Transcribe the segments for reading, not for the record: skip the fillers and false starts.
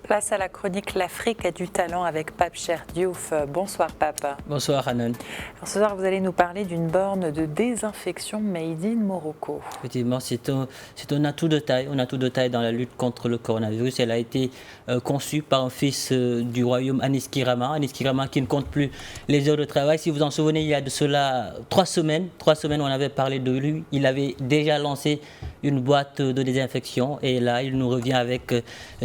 Place à la chronique L'Afrique a du talent avec Pape Cheikh Diouf. Bonsoir Pape. Bonsoir Hanan. Ce soir, vous allez nous parler d'une borne de désinfection made in Morocco. Effectivement, c'est un atout de taille dans la lutte contre le coronavirus. Elle a été conçue par un fils du royaume, Anis Kirama qui ne compte plus les heures de travail. Si vous en souvenez, il y a de cela 3 semaines, on avait parlé de lui. Il avait déjà lancé une boîte de désinfection et là, il nous revient avec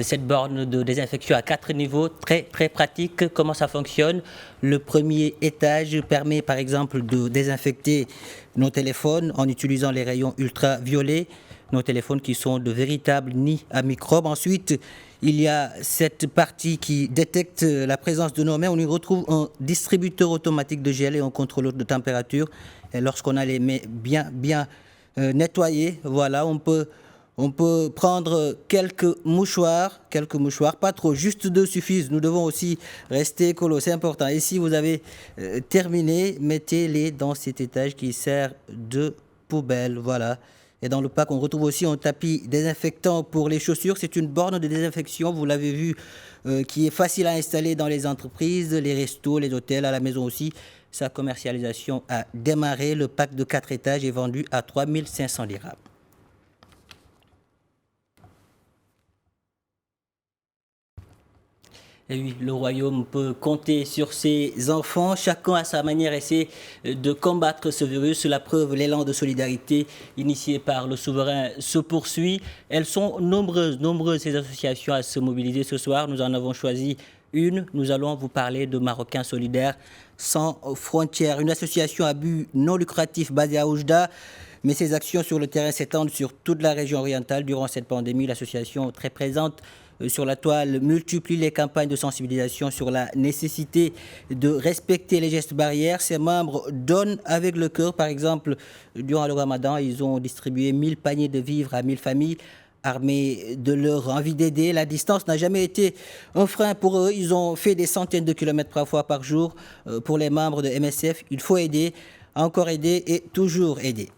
cette borne de désinfection à 4 niveaux, très pratique. Comment ça fonctionne? Le premier étage permet par exemple de désinfecter nos téléphones en utilisant les rayons ultraviolets, nos téléphones qui sont de véritables nids à microbes. Ensuite, il y a cette partie qui détecte la présence de nos mains. On y retrouve un distributeur automatique de gel et un contrôleur de température. Et lorsqu'on a les mains bien nettoyées, voilà, on peut prendre quelques mouchoirs, pas trop, juste 2 suffisent. Nous devons aussi rester écolo, c'est important. Et si vous avez terminé, mettez-les dans cet étage qui sert de poubelle, voilà. Et dans le pack, on retrouve aussi un tapis désinfectant pour les chaussures. C'est une borne de désinfection, vous l'avez vu, qui est facile à installer dans les entreprises, les restos, les hôtels, à la maison aussi. Sa commercialisation a démarré. Le pack de 4 étages est vendu à 3500 dirhams. Et oui, le royaume peut compter sur ses enfants. Chacun à sa manière essaie de combattre ce virus. La preuve, l'élan de solidarité initié par le souverain se poursuit. Elles sont nombreuses ces associations à se mobiliser ce soir. Nous en avons choisi une. Nous allons vous parler de Marocains solidaires sans frontières. Une association à but non lucratif basée à Oujda. Mais ses actions sur le terrain s'étendent sur toute la région orientale. Durant cette pandémie, l'association très présente sur la toile multiplie les campagnes de sensibilisation sur la nécessité de respecter les gestes barrières. Ses membres donnent avec le cœur. Par exemple, durant le Ramadan, ils ont distribué 1000 paniers de vivres à 1000 familles. Armés de leur envie d'aider, la distance n'a jamais été un frein pour eux. Ils ont fait des centaines de kilomètres parfois par jour. Pour les membres de MSF, il faut aider, encore aider et toujours aider.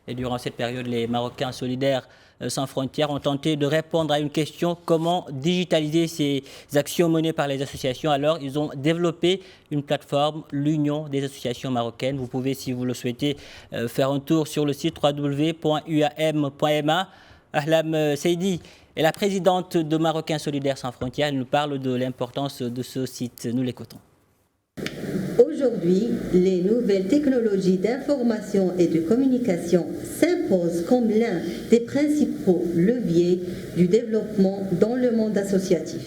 Et durant cette période, les Marocains solidaires sans frontières ont tenté de répondre à une question: comment digitaliser ces actions menées par les associations? Alors, ils ont développé une plateforme, l'Union des associations marocaines. Vous pouvez, si vous le souhaitez, faire un tour sur le site www.uam.ma. Ahlam Seidi est la présidente de Marocains solidaires sans frontières. Elle nous parle de l'importance de ce site. Nous l'écoutons. Aujourd'hui, les nouvelles technologies d'information et de communication s'imposent comme l'un des principaux leviers du développement dans le monde associatif.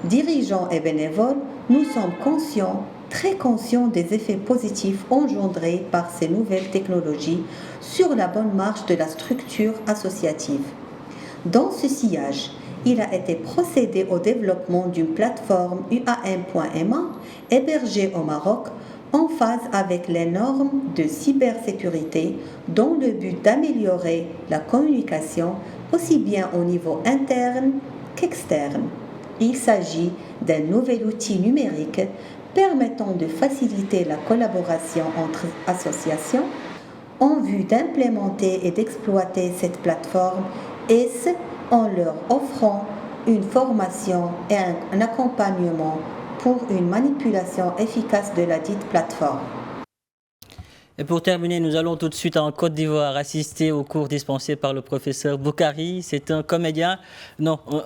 Dirigeants et bénévoles, nous sommes très conscients des effets positifs engendrés par ces nouvelles technologies sur la bonne marche de la structure associative. Dans ce sillage, il a été procédé au développement d'une plateforme UAM.ma hébergée au Maroc en phase avec les normes de cybersécurité dans le but d'améliorer la communication aussi bien au niveau interne qu'externe. Il s'agit d'un nouvel outil numérique permettant de faciliter la collaboration entre associations en vue d'implémenter et d'exploiter cette plateforme et ce, en leur offrant une formation et un accompagnement pour une manipulation efficace de la dite plateforme. Et pour terminer, nous allons tout de suite en Côte d'Ivoire assister aux cours dispensés par le professeur Boukari. C'est un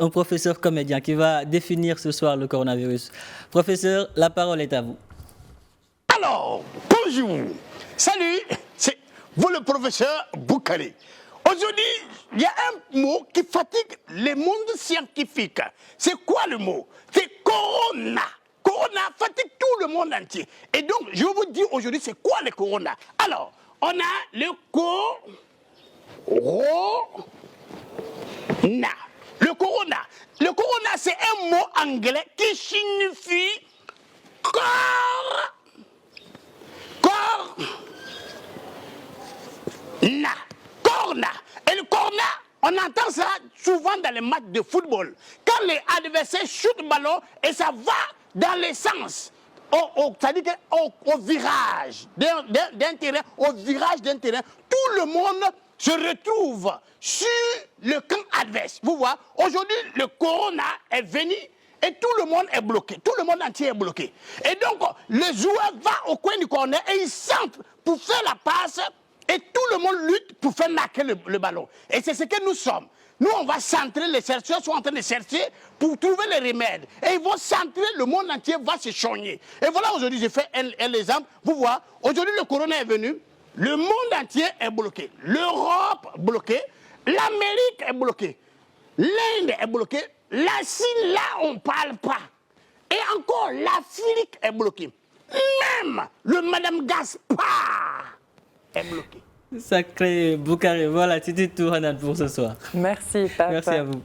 professeur comédien qui va définir ce soir le coronavirus. Professeur, la parole est à vous. Alors, bonjour, salut, c'est vous le professeur Boukari. Aujourd'hui, il y a un mot qui fatigue le monde scientifique. C'est quoi le mot? C'est corona. Corona fatigue tout le monde entier. Et donc, je vais vous dire aujourd'hui, c'est quoi le corona? Alors, on a le corona. Le corona. Le corona, c'est un mot anglais qui signifie corona. Corona. Et le corona, on entend ça souvent dans les matchs de football. Quand les adversaires shootent le ballon et ça va dans les sens, c'est-à-dire au virage d'un terrain, au virage d'un terrain, tout le monde se retrouvent sur le camp adverse. Vous voyez, aujourd'hui, le corona est venu et tout le monde est bloqué. Tout le monde entier est bloqué. Et donc, le joueur va au coin du corner et il centre pour faire la passe et tout le monde lutte pour faire marquer le ballon. Et c'est ce que nous sommes. Nous, on va centrer, les chercheurs sont en train de chercher pour trouver les remèdes. Et ils vont centrer, le monde entier va se chogner. Et voilà, aujourd'hui, j'ai fait un exemple. Vous voyez, aujourd'hui, le corona est venu, le monde entier est bloqué. L'Europe bloquée, l'Amérique est bloquée, l'Inde est bloquée, la Chine, là, on ne parle pas. Et encore, l'Afrique est bloquée. Même le Madame Gaspard est bloqué. Sacré Boukari, voilà, c'était tout, Hanan, pour ce soir. Merci, Pape. Merci à vous.